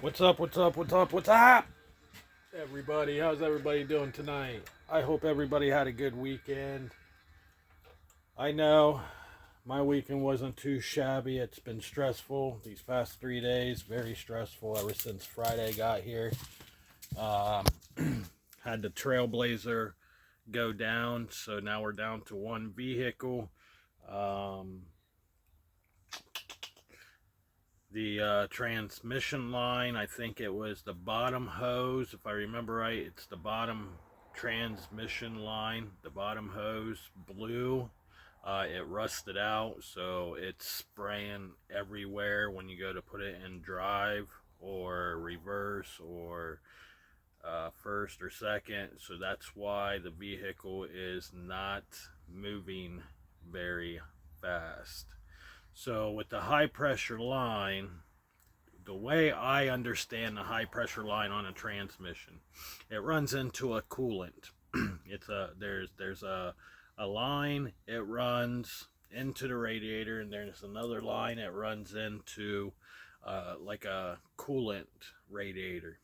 What's up, what's up, what's up, what's up? Everybody, how's everybody doing tonight? I hope everybody had a good weekend. I know my weekend wasn't too shabby. It's been stressful these past 3 days, very stressful ever since Friday got here. Um, had the Trailblazer go down, so now we're down to one vehicle. Um, the transmission line, I think it was the bottom hose, if I remember right. It's the bottom transmission line. The bottom hose blew. It rusted out, so it's spraying everywhere when you go to put it in drive or reverse or first or second. So that's why the vehicle is not moving very fast. So with the high pressure line, the way I understand the high pressure line on a transmission, it runs into a coolant. There's a line, it runs into the radiator, and there's another line it runs into like a coolant radiator.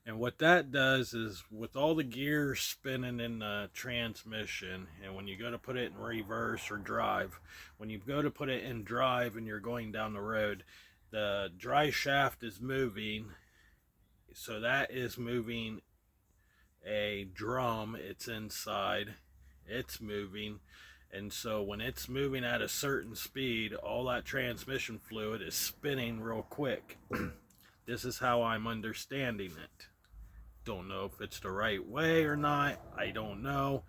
And what that does is, with all the gears spinning in the transmission, and when you go to put it in reverse or drive, when you go to put it in drive and you're going down the road, the dry shaft is moving. So that is moving a drum, it's inside, it's moving. And so when it's moving at a certain speed, all that transmission fluid is spinning real quick. This is how I'm understanding it. Don't know if it's the right way or not. I don't know.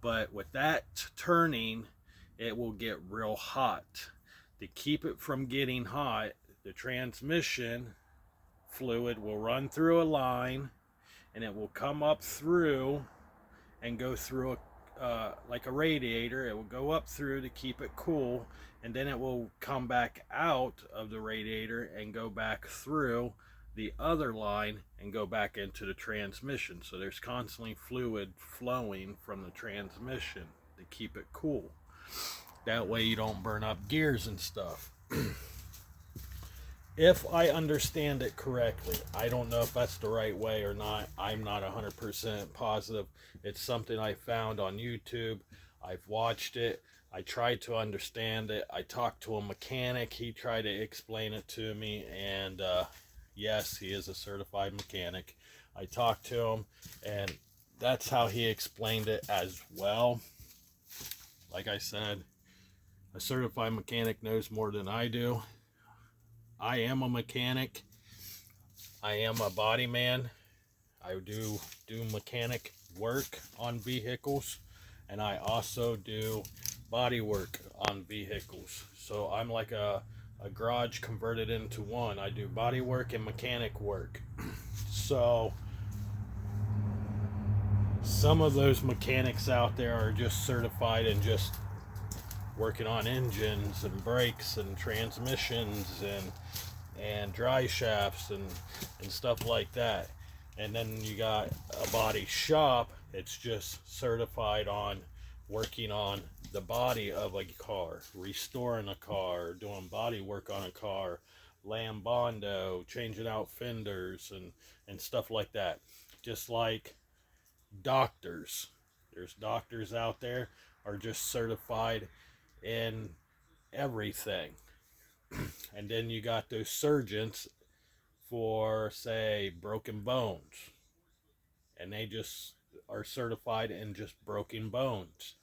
But with that turning, it will get real hot. To keep it from getting hot, the transmission fluid will run through a line, and it will come up through and go through like a radiator. It will go up through to keep it cool, and then it will come back out of the radiator and go back through the other line and go back into the transmission. So there's constantly fluid flowing from the transmission to keep it cool. That way you don't burn up gears and stuff. If I understand it correctly, I don't know if that's the right way or not. I'm not 100% positive. It's something I found on YouTube. I've watched it. I tried to understand it. I talked to a mechanic. He tried to explain it to me, and yes, he is a certified mechanic. I talked to him, and that's how he explained it as well. Like I said, a certified mechanic knows more than I do. I am a mechanic. I am a body man. I do mechanic work on vehicles, and I also do body work on vehicles. So I'm like a garage converted into one. I do body work and mechanic work. So some of those mechanics out there are just certified and just working on engines and brakes and transmissions and dry shafts and stuff like that. And then you got a body shop, it's just certified on working on the body of a car, restoring a car, doing body work on a car, lambondo, changing out fenders and stuff like that. Just like doctors, there's doctors out there are just certified in everything. And then you got those surgeons for, say, broken bones, and they just are certified in just broken bones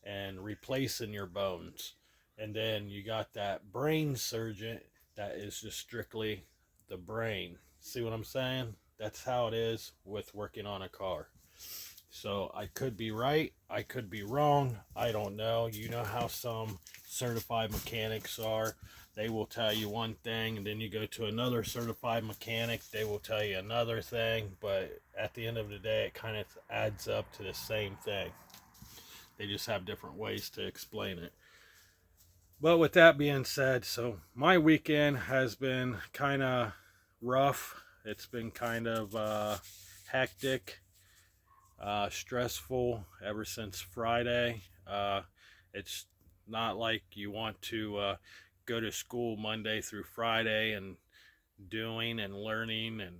and replacing your bones. And then you got that brain surgeon that is just strictly the brain. See what I'm saying? That's how it is with working on a car. So I could be right, I could be wrong, I don't know. You know how some certified mechanics are. They will tell you one thing, and then you go to another certified mechanic, they will tell you another thing, but at the end of the day, it kind of adds up to the same thing. They just have different ways to explain it. But with that being said, so my weekend has been kind of rough. It's been kind of hectic. Stressful ever since Friday. It's not like you want to go to school Monday through Friday and doing and learning and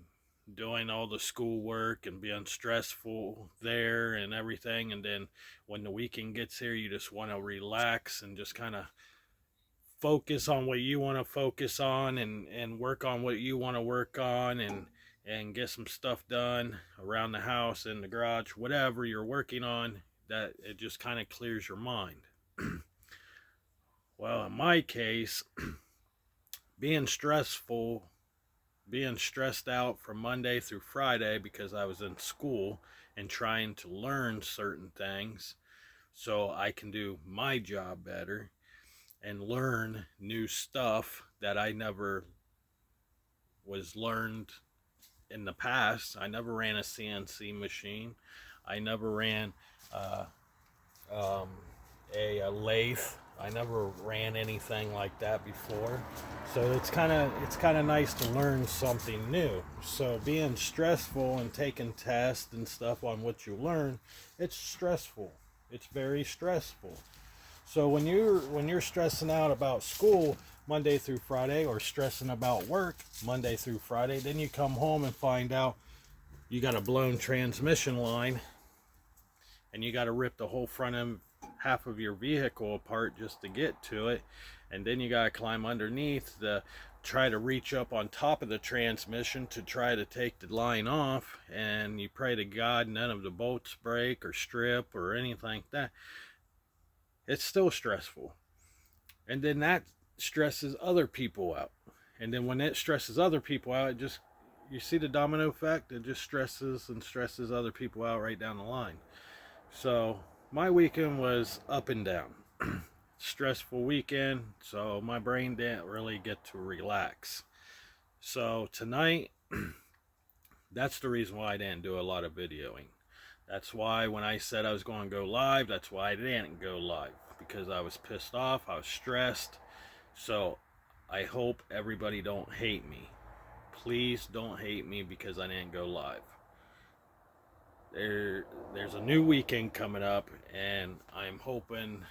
doing all the schoolwork and being stressful there and everything. And then when the weekend gets here, you just want to relax and just kind of focus on what you want to focus on, and work on what you want to work on, and get some stuff done around the house, in the garage, whatever you're working on, that it just kind of clears your mind. Well, in my case, being stressful, being stressed out from Monday through Friday because I was in school and trying to learn certain things so I can do my job better and learn new stuff that I never was learned in the past. I never ran a CNC machine. I never ran uh, um, a lathe. I never ran anything like that before. So it's kind of nice to learn something new. So being stressful and taking tests and stuff on what you learn, it's stressful. It's very stressful. So when you're stressing out about school Monday through Friday, or stressing about work Monday through Friday, then you come home and find out you got a blown transmission line, and you got to rip the whole front end half of your vehicle apart just to get to it, and then you got to climb underneath the try to reach up on top of the transmission to try to take the line off, and you pray to God none of the bolts break or strip or anything like that. It's still stressful. And then that stresses other people out. And then when it stresses other people out, it just, you see the domino effect? It just stresses and stresses other people out right down the line. So my weekend was up and down. Stressful weekend, so my brain didn't really get to relax. So tonight, that's the reason why I didn't do a lot of videoing. That's why when I said I was going to go live, that's why I didn't go live, because I was pissed off, I was stressed. So I hope everybody don't hate me. Please don't hate me because I didn't go live. There's a new weekend coming up, and I'm hoping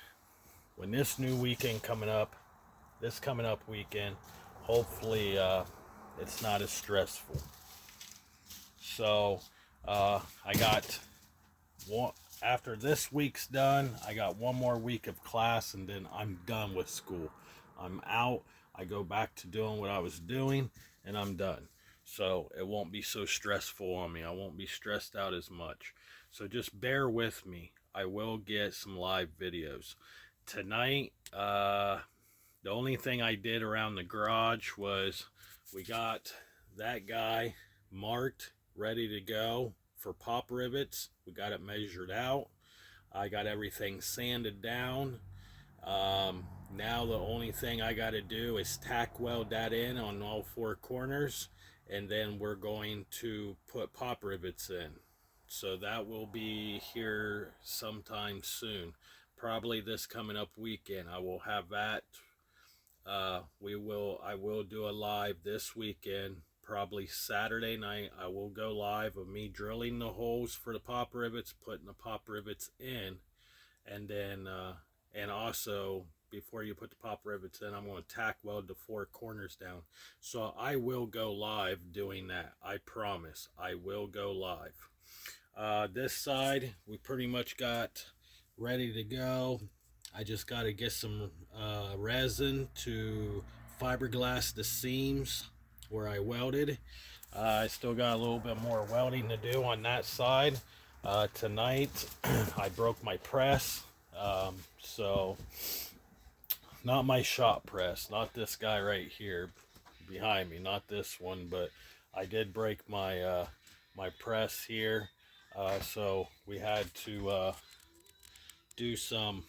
when this new weekend coming up, this coming up weekend, hopefully it's not as stressful. So I got one, after this week's done, I got one more week of class, and then I'm done with school. I'm out. I go back to doing what I was doing, and I'm done. So it won't be so stressful on me. I won't be stressed out as much. So just bear with me. I will get some live videos. Tonight, the only thing I did around the garage was we got that guy marked, ready to go for pop rivets. We got it measured out. I got everything sanded down. Now the only thing I got to do is tack weld that in on all four corners, and then we're going to put pop rivets in. So that will be here sometime soon. Probably this coming up weekend. I will have that. I will do a live this weekend. Probably Saturday night I will go live of me drilling the holes for the pop rivets, putting the pop rivets in, and then and also before you put the pop rivets in, I'm going to tack weld the four corners down. So I will go live doing that. I promise I will go live. This side we pretty much got ready to go. I just got to get some resin to fiberglass the seams where I welded. I still got a little bit more welding to do on that side. Tonight I broke my press, so not my shop press, not this guy right here behind me, not this one, but I did break my my press here, so we had to do some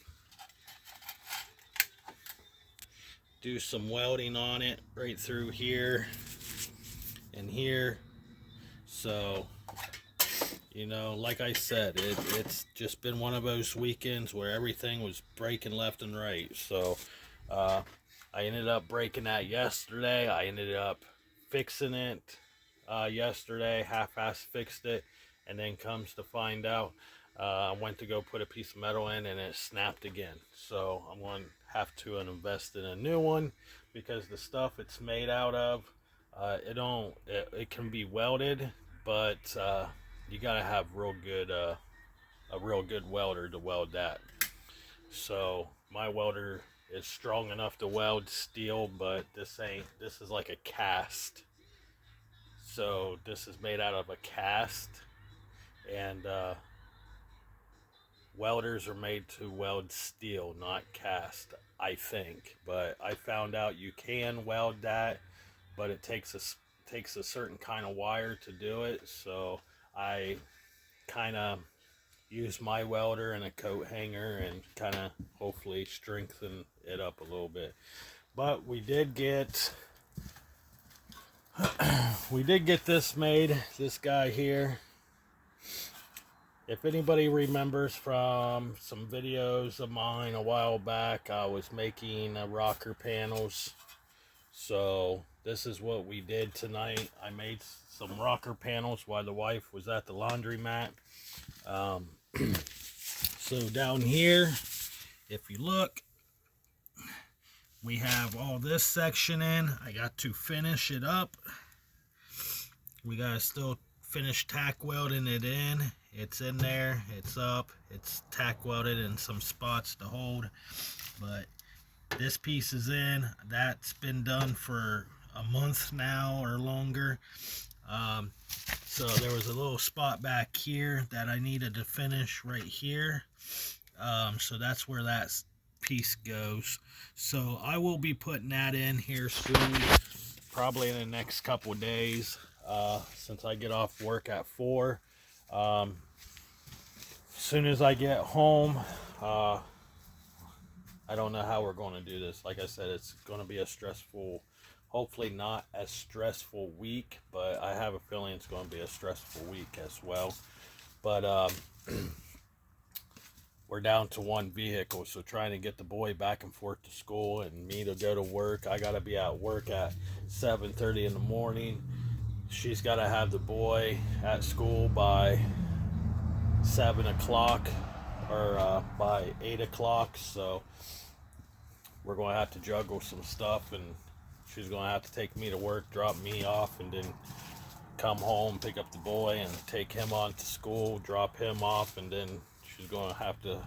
welding on it right through here and here. So you know, like I said, it's just been one of those weekends where everything was breaking left and right. So I ended up breaking that yesterday. I ended up fixing it yesterday, half-ass fixed it, and then comes to find out, I went to go put a piece of metal in and it snapped again. So I'm going to have to invest in a new one, because the stuff it's made out of it can be welded, but you gotta have a real good welder to weld that. So my welder is strong enough to weld steel, but this is like a cast. So this is made out of a cast, and welders are made to weld steel, not cast, I think. But I found out you can weld that, but it takes a certain kind of wire to do it. So I kind of use my welder and a coat hanger and kind of hopefully strengthen it up a little bit. But we did get this made. This guy here. If anybody remembers from some videos of mine a while back, I was making rocker panels. So this is what we did tonight. I made some rocker panels while the wife was at the laundromat. So down here, if you look, we have all this section in. I got to finish it up. We got to still finish tack welding it in. It's in there, it's up, it's tack welded in some spots to hold, but this piece is in. That's been done for a month now or longer. So there was a little spot back here that I needed to finish right here. So that's where that piece goes. So I will be putting that in here soon, probably in the next couple of days, since I get off work at 4. As soon as I get home, I don't know how we're going to do this. Like I said, it's going to be a stressful, hopefully not as stressful week, but I have a feeling it's going to be a stressful week as well. But we're down to one vehicle, so trying to get the boy back and forth to school and me to go to work. I got to be at work at 7:30 in the morning. She's got to have the boy at school by 7 o'clock or by 8 o'clock. So we're going to have to juggle some stuff, and she's going to have to take me to work, drop me off, and then come home, pick up the boy, and take him on to school, drop him off, and then she's going to have to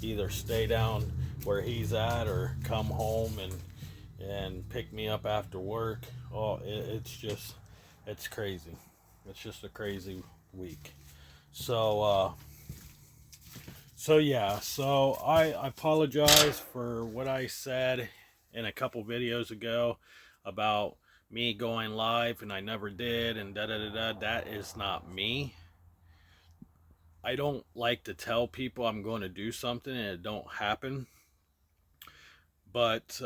either stay down where he's at or come home and pick me up after work. Oh, it's crazy. It's just a crazy week. So yeah, so I apologize for what I said in a couple videos ago about me going live and I never did and da-da-da-da. That is not me. I don't like to tell people I'm going to do something and it don't happen. But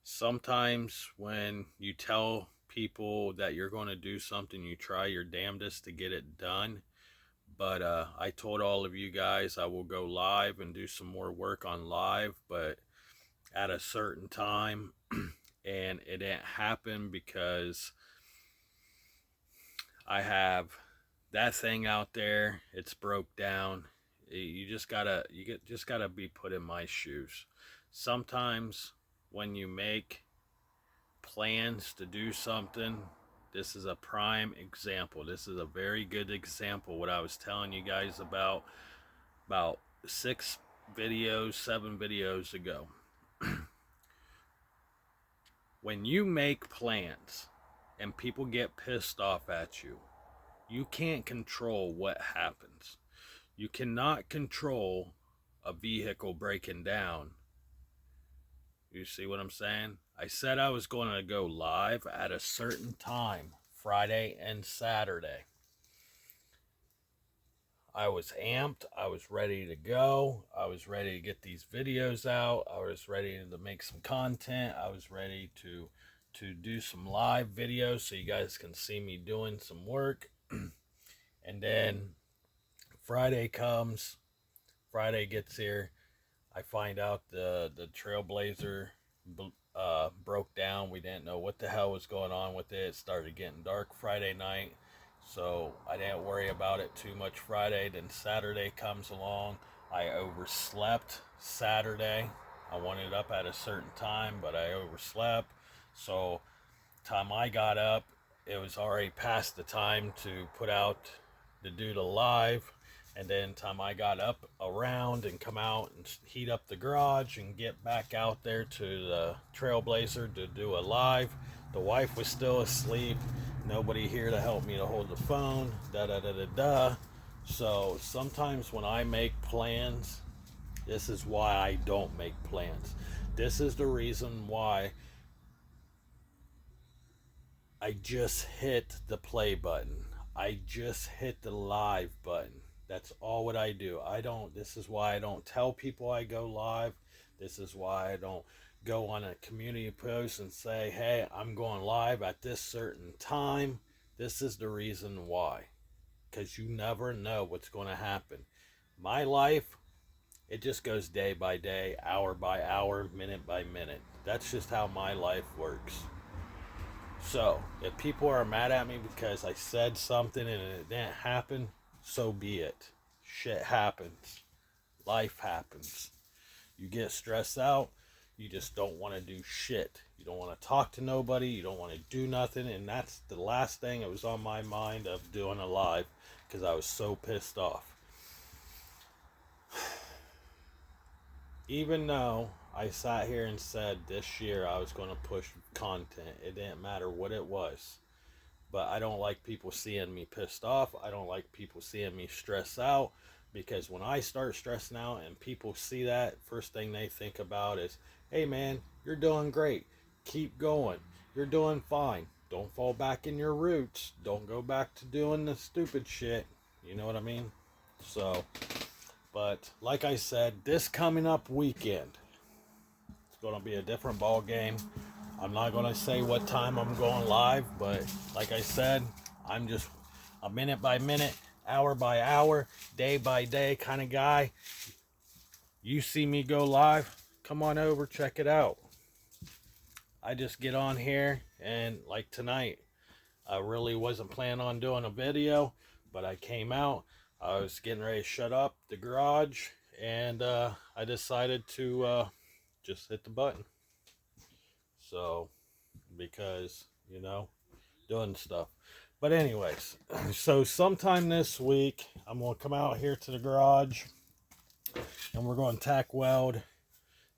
sometimes when you tell people that you're going to do something, you try your damnedest to get it done. But I told all of you guys I will go live and do some more work on live, but at a certain time. And it didn't happen because I have that thing out there. It's broke down. You just gotta be put in my shoes. Sometimes when you make plans to do something, this is a prime example. This is a very good example. What I was telling you guys about 7 videos ago. When you make plans and people get pissed off at you, you can't control what happens. You cannot control a vehicle breaking down. You see what I'm saying? I said I was going to go live at a certain time, Friday and Saturday. I was amped. I was ready to go. I was ready to get these videos out. I was ready to make some content. I was ready to do some live videos so you guys can see me doing some work. And then Friday comes. Friday gets here. I find out the Trailblazer broke down. We didn't know what the hell was going on with it. It started getting dark Friday night, so I didn't worry about it too much Friday. Then Saturday comes along. I overslept Saturday. I wanted up at a certain time, but I overslept. So time I got up, it was already past the time to put out to do the live. And then time I got up around and come out and heat up the garage and get back out there to the Trailblazer to do a live, the wife was still asleep. Nobody here to help me to hold the phone. Da da da da da. So sometimes when I make plans, this is why I don't make plans. This is the reason why I just hit the play button. I just hit the live button. That's all what I do. This is why I don't tell people I go live. This is why I don't go on a community post and say, hey, I'm going live at this certain time. This is the reason why. Because you never know what's going to happen. My life, it just goes day by day, hour by hour, minute by minute. That's just how my life works. So, if people are mad at me because I said something and it didn't happen, so be it. Shit happens. Life happens. You get stressed out, you just don't want to do shit. You don't want to talk to nobody, you don't want to do nothing, and that's the last thing that was on my mind of doing a live because I was so pissed off. Even though I sat here and said this year I was going to push content, it didn't matter what it was. But I don't like people seeing me pissed off. I don't like people seeing me stress out, because when I start stressing out and people see that, first thing they think about is, hey man, you're doing great. Keep going. You're doing fine. Don't fall back in your roots. Don't go back to doing the stupid shit. You know what I mean? So, but like I said, this coming up weekend, it's going to be a different ball game. I'm not going to say what time I'm going live, but like I said, I'm just a minute by minute, hour by hour, day by day kind of guy. You see me go live, come on over, check it out. I just get on here, and like tonight, I really wasn't planning on doing a video, but I came out. I was getting ready to shut up the garage, and I decided to just hit the button. So, because, doing stuff. But anyways, so sometime this week, I'm going to come out here to the garage, and we're going to tack weld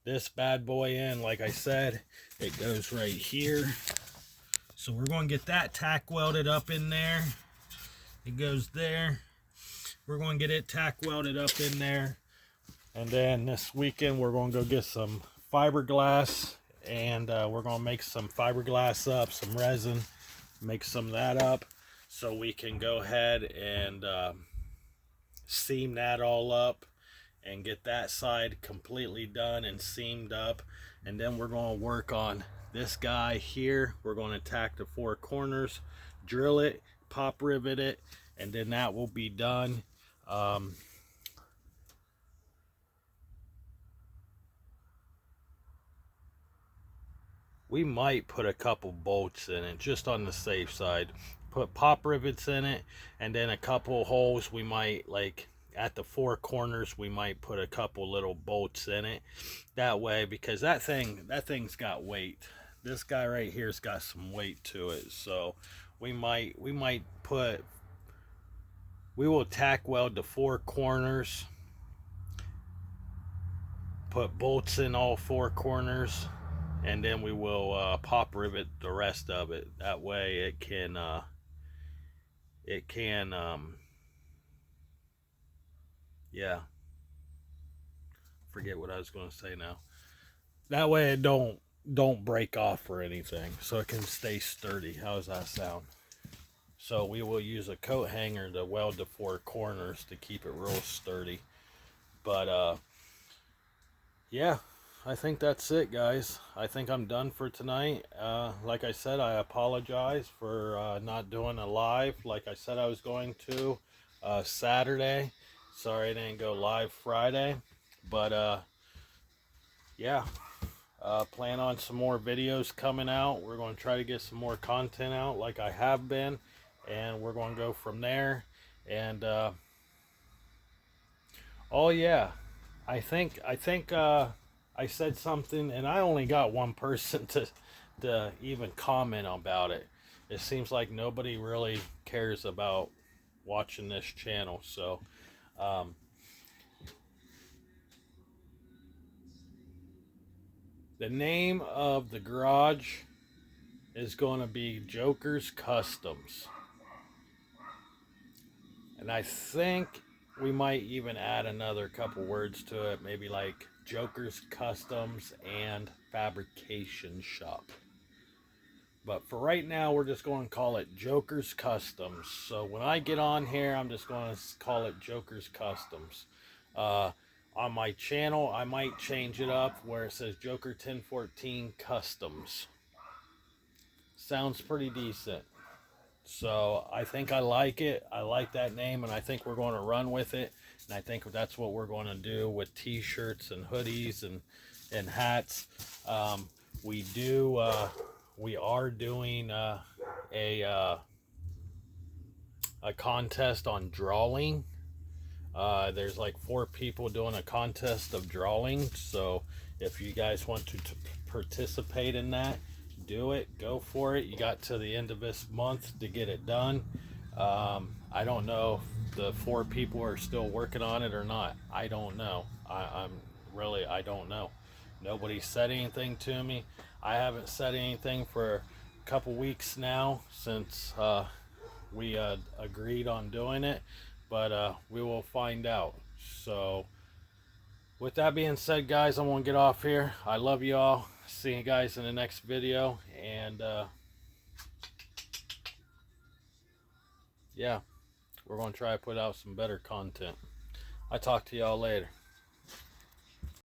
this bad boy in. Like I said, it goes right here. So we're going to get that tack welded up in there. It goes there. We're going to get it tack welded up in there. And then this weekend, we're going to go get some fiberglass. And we're going to make some fiberglass up, some resin. Make some of that up so we can go ahead and seam that all up and get that side completely done and seamed up. And then we're going to work on this guy here. We're going to tack the four corners, drill it, pop rivet it, and then that will be done. We might put a couple bolts in it just on the safe side. Put pop rivets in it, and then a couple holes. We might, like at the four corners, we might put a couple little bolts in it. That way, because that thing's got weight. This guy right here's got some weight to it. So we will tack weld the four corners. Put bolts in all four corners. And then we will pop rivet the rest of it. That way it can forget what I was going to say now. That way it don't break off or anything, so it can stay sturdy. How does that sound? So we will use a coat hanger to weld the four corners to keep it real sturdy. But yeah, I think that's it, guys. I think I'm done for tonight. Like I said, I apologize for not doing a live like I said I was going to Saturday. Sorry I didn't go live Friday. But yeah, plan on some more videos coming out. We're going to try to get some more content out like I have been. And we're going to go from there. And oh yeah, I think I said something, and I only got one person even comment about it. It seems like nobody really cares about watching this channel. So um, the name of the garage is going to be Joker's Customs. And I think we might even add another couple words to it, maybe like Joker's Customs and Fabrication Shop. But for right now, we're just going to call it Joker's Customs. So when I get on here, I'm just going to call it Joker's Customs. On my channel, I might change it up where it says Joker 1014 Customs. Sounds pretty decent. So I think I like it. I like that name, and I think we're going to run with it. And I think that's what we're going to do with t-shirts and hoodies and hats. We are doing a contest on drawing. There's like 4 people doing a contest of drawing. So if you guys want to participate in that, do it. Go for it. You got to the end of this month to get it done. I don't know if the 4 people are still working on it or not. I don't know. I don't know. Nobody said anything to me. I haven't said anything for a couple weeks now since we agreed on doing it, but we will find out. So with that being said, guys, I'm gonna get off here. I love you all. See you guys in the next video, and yeah, we're gonna try to put out some better content. I talk to y'all later.